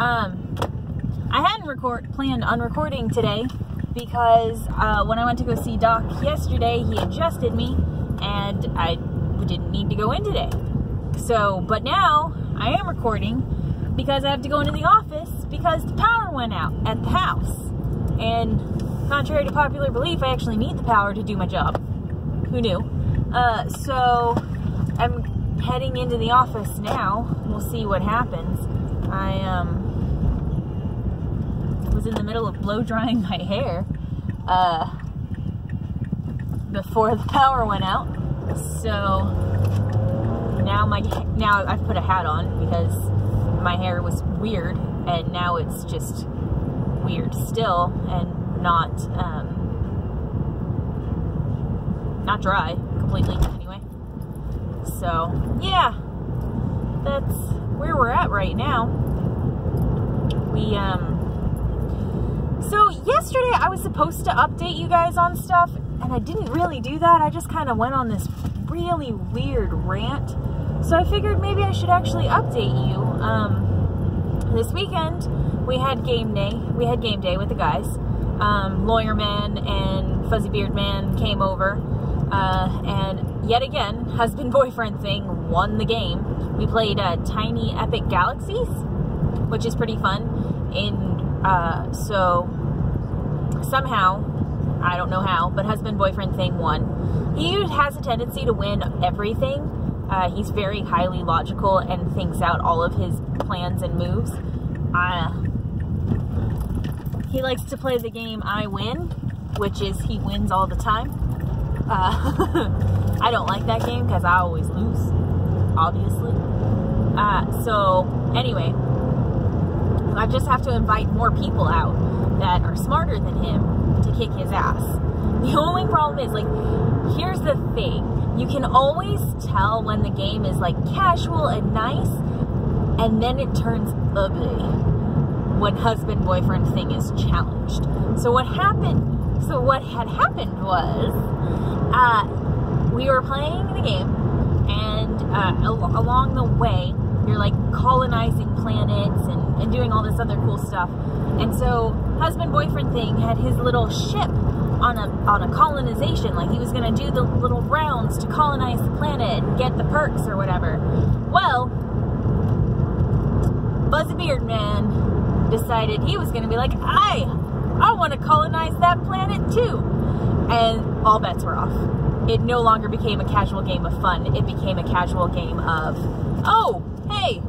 I hadn't planned on recording today because when I went to go see Doc yesterday, he adjusted me and I didn't need to go in today. So, but now I am recording because I have to go into the office because the power went out at the house. And contrary to popular belief, I actually need the power to do my job. Who knew? So I'm heading into the office now. We'll see what happens. I was in the middle of blow drying my hair before the power went out. So now I've put a hat on because my hair was weird, and now it's just weird still and not dry completely anyway. So yeah, that's where we're at right now. So yesterday I was supposed to update you guys on stuff, and I didn't really do that. I just kind of went on this really weird rant. So I figured maybe I should actually update you. This weekend we had game day. We had game day with the guys. Lawyer Man and Fuzzy Beard Man came over, and yet again, husband-boyfriend thing won the game. We played Tiny Epic Galaxies, which is pretty fun. So somehow, I don't know how, but husband-boyfriend thing won. He has a tendency to win everything. He's very highly logical and thinks out all of his plans and moves. He likes to play the game I win, which is he wins all the time. I don't like that game because I always lose, obviously. So anyway, I just have to invite more people out that are smarter than him to kick his ass. The only problem is, like, here's the thing. You can always tell when the game is, like, casual and nice, and then it turns ugly when husband-boyfriend thing is challenged. So what had happened was, we were playing the game, and along the way, you're, like, colonizing planets and doing all this other cool stuff. And so husband-boyfriend thing had his little ship on a colonization, like he was gonna do the little rounds to colonize the planet and get the perks or whatever. Well, Fuzzy Beard Man decided he was gonna be like, I want to colonize that planet too, and all bets were off. It no longer became a casual game of fun. It became a casual game of, oh, hey,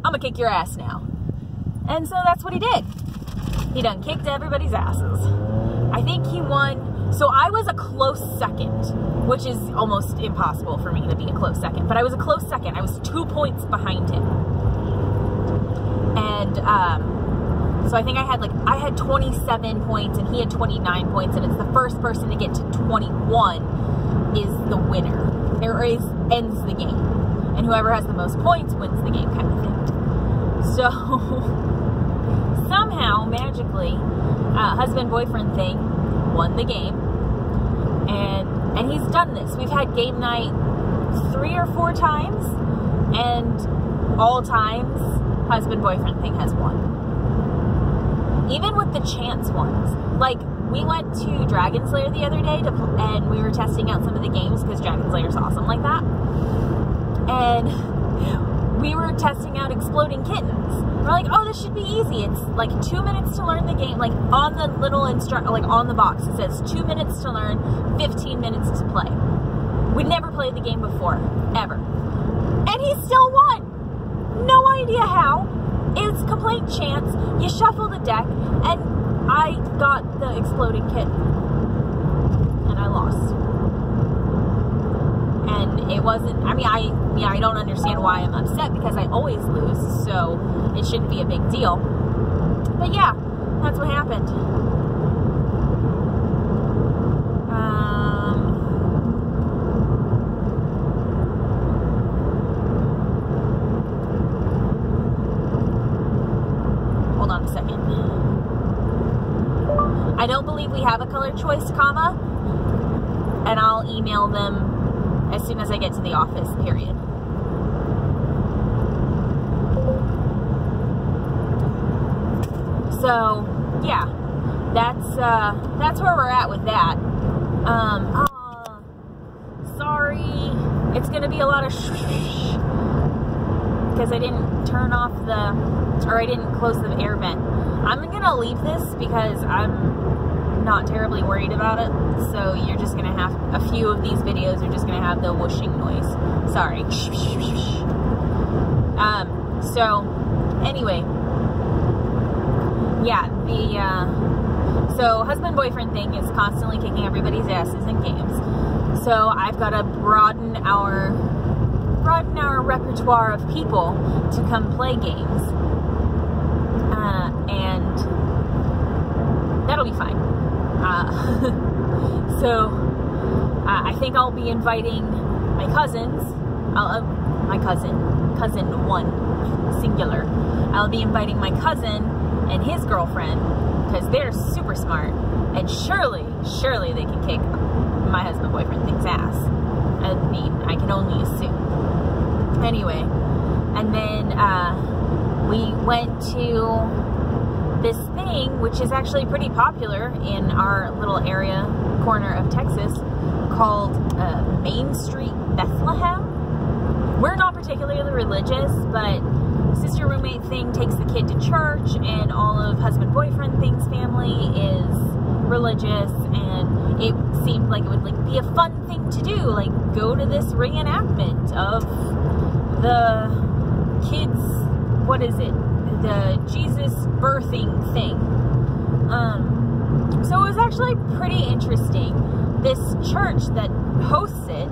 I'm gonna kick your ass now. And so that's what he did. He done kicked everybody's asses. I think he won. So I was a close second, which is almost impossible for me to be a close second, but I was a close second. I was 2 points behind him. And so I think I had 27 points and he had 29 points, and it's the first person to get to 21 is the winner. Ends the game. And whoever has the most points wins the game, kind of thing. So somehow, magically, husband-boyfriend thing won the game, and he's done this. We've had game night 3 or 4 times, and all times husband-boyfriend thing has won. Even with the chance ones. Like, we went to Dragon Slayer the other day, and we were testing out some of the games because Dragon Slayer's awesome like that. And we were testing out Exploding Kittens. We're like, oh, this should be easy. It's like 2 minutes to learn the game. Like on the little like on the box, it says 2 minutes to learn, 15 minutes to play. We'd never played the game before, ever. And he still won. No idea how. It's complete chance. You shuffle the deck, and I got the Exploding Kitten. And I lost. And it wasn't, I mean, I don't understand why I'm upset because I always lose, so it shouldn't be a big deal. But yeah, that's what happened. Hold on a second. I don't believe we have a color choice comma, and I'll email them as soon as I get to the office, period. So yeah, that's where we're at with that. Sorry, it's gonna be a lot of shh because I didn't turn off I didn't close the air vent. I'm gonna leave this because I'm not terribly worried about it. So you're just gonna have a few of these videos are just gonna have the whooshing noise. Sorry. So anyway, yeah, so husband-boyfriend thing is constantly kicking everybody's asses in games. So I've got to broaden our repertoire of people to come play games, and that'll be fine. So I think I'll be inviting my cousins. My cousin one, singular. I'll be inviting my cousin and his girlfriend because they're super smart, and surely they can kick my husband-boyfriend thing's ass. I mean, I can only assume. Anyway, and then we went to this thing, which is actually pretty popular in our little corner of Texas, called Main Street Bethlehem. We're not particularly religious, but sister roommate thing takes the kid to church, and all of husband-boyfriend thing's family is religious, and it seemed like it would be a fun thing to do, like go to this reenactment of the kids, what is it, the Jesus birthing thing. So it was actually pretty interesting. This church that hosts it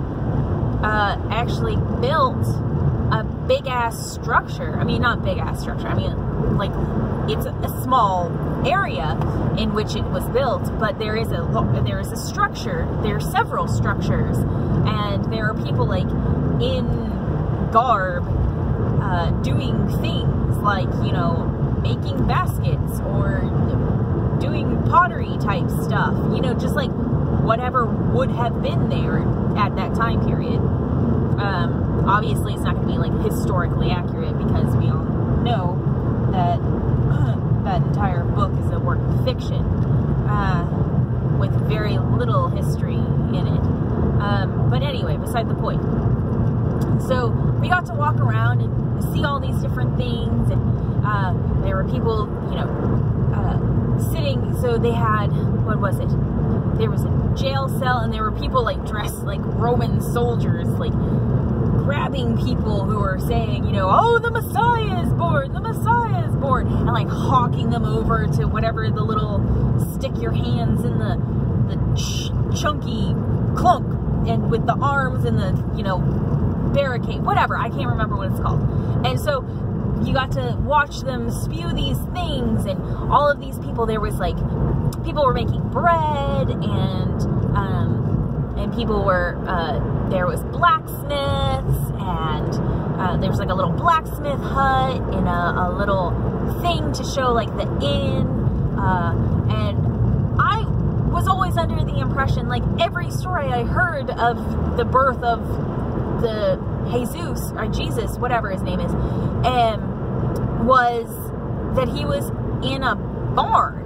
actually built a big ass structure. I mean, not big ass structure, I mean, like, it's a small area in which it was built, but there is a structure. There are several structures, and there are people like in garb doing things like, you know, making baskets or doing pottery type stuff, you know, just like whatever would have been there at that time period. Obviously it's not going to be like historically accurate because we all know that that entire book is a work of fiction with very little history in it. But anyway, beside the point. So we got to walk around and see all these different things, and there were people, you know, sitting. So they had, what was it? There was a jail cell, and there were people like dressed like Roman soldiers, like grabbing people who were saying, you know, oh, the Messiah is born, the Messiah is born, and like hawking them over to whatever the little stick your hands in the chunky clunk, and with the arms and the, you know, barricade, whatever, I can't remember what it's called. And so you got to watch them spew these things, and all of these people, there was like, people were making bread, and people were, there was blacksmiths, and there was like a little blacksmith hut and a little thing to show like the inn, and I was always under the impression, like every story I heard of the birth of the Jesus, or Jesus, whatever his name is, was that he was in a barn.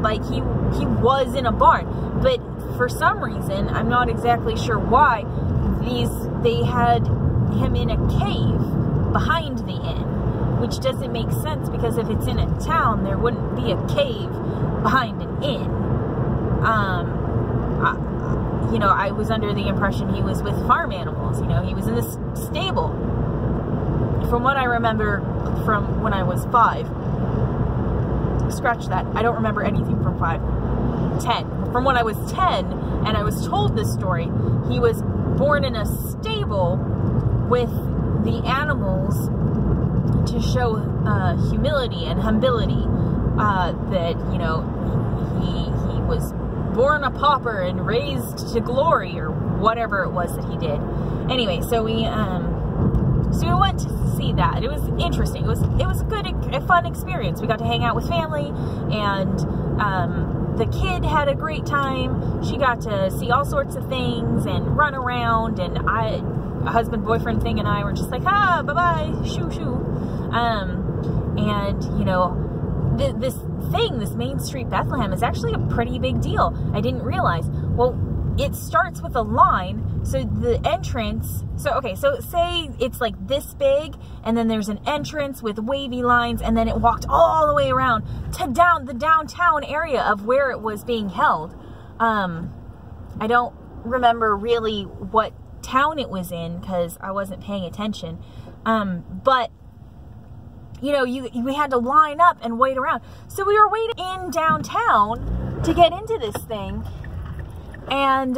Like he was in a barn, but for some reason, I'm not exactly sure why, they had him in a cave behind the inn, which doesn't make sense because if it's in a town, there wouldn't be a cave behind an inn. You know, I was under the impression he was with farm animals. You know, he was in this stable. From what I remember from when I was 5. Scratch that. I don't remember anything from 10. From when I was 10 and I was told this story, he was born in a stable with the animals to show humility and humility, that, you know, he was born a pauper and raised to glory, or whatever it was that he did. Anyway, so we went to see that. It was interesting. It was a fun experience. We got to hang out with family, and the kid had a great time. She got to see all sorts of things and run around, and a husband-boyfriend thing and I were just like, ah, bye-bye, shoo-shoo. And, you know, this thing, this Main Street Bethlehem, is actually a pretty big deal. I didn't realize. Well, it starts with a line, so the entrance, so say it's like this big, and then there's an entrance with wavy lines, and then it walked all the way around to the downtown area of where it was being held. I don't remember really what town it was in, because I wasn't paying attention, but you know, we had to line up and wait around. So we were waiting in downtown to get into this thing. And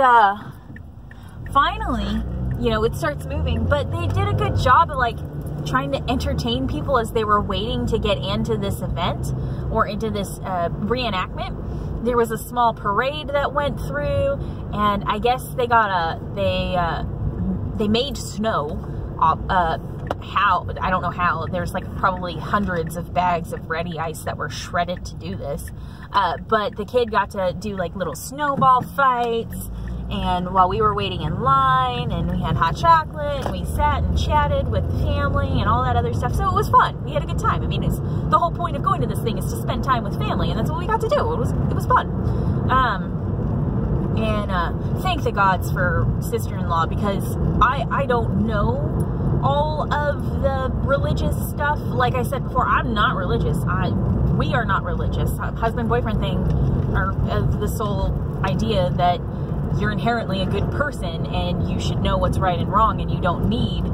finally, you know, it starts moving. But they did a good job of, like, trying to entertain people as they were waiting to get into this event or into this reenactment. There was a small parade that went through. And I guess they got they made snow. How, I don't know how. There's like probably hundreds of bags of ready ice that were shredded to do this, but the kid got to do like little snowball fights, and while we were waiting in line, and we had hot chocolate, and we sat and chatted with family and all that other stuff. So it was fun. We had a good time. I mean, it's the whole point of going to this thing is to spend time with family, and that's what we got to do. It was fun. And thank the gods for sister-in-law, because I don't know all of the religious stuff. Like I said before, I'm not religious. We are not religious. Husband-boyfriend thing, or the sole idea that you're inherently a good person and you should know what's right and wrong, and you don't need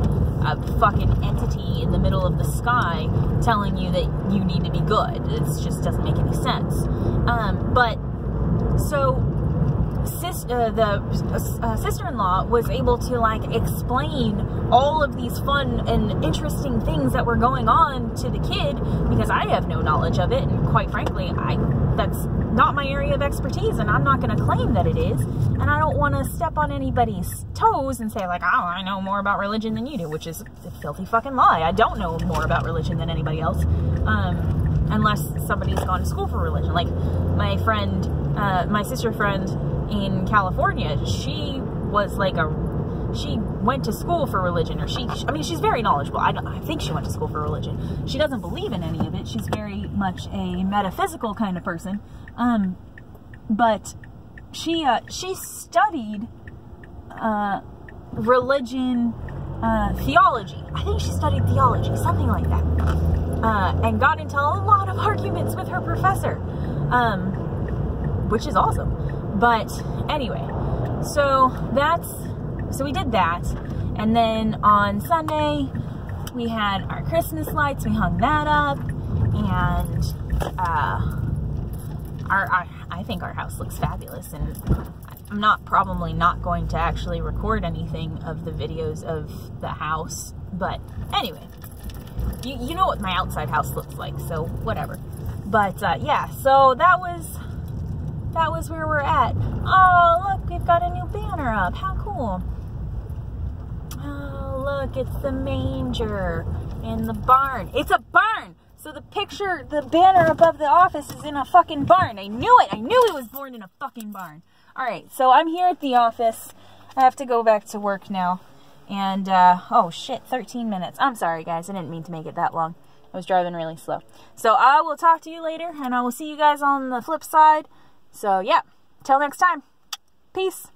a fucking entity in the middle of the sky telling you that you need to be good. It just doesn't make any sense. But so the sister-in-law was able to, like, explain all of these fun and interesting things that were going on to the kid, because I have no knowledge of it, and quite frankly, that's not my area of expertise, and I'm not going to claim that it is, and I don't want to step on anybody's toes and say, like, oh, I know more about religion than you do, which is a filthy fucking lie. I don't know more about religion than anybody else, unless somebody's gone to school for religion. Like, my friend, my sister friend in California, she was like she went to school for religion, or I mean, she's very knowledgeable. I think she went to school for religion. She doesn't believe in any of it. She's very much a metaphysical kind of person. But she studied religion, theology. I think she studied theology, something like that. And got into a lot of arguments with her professor, which is awesome. But anyway, so we did that, and then on Sunday we had our Christmas lights. We hung that up, and I think our house looks fabulous, and I'm probably not going to actually record anything of the videos of the house, but anyway, you know what my outside house looks like, so whatever. But yeah, so that was where we're at. Oh, look, we've got a new banner up. How cool. Oh, look, it's the manger in the barn. It's a barn! So the banner above the office is in a fucking barn. I knew it! I knew it was born in a fucking barn. Alright, so I'm here at the office. I have to go back to work now. And, oh shit, 13 minutes. I'm sorry, guys. I didn't mean to make it that long. I was driving really slow. So I will talk to you later, and I will see you guys on the flip side. So, yeah, till next time. Peace.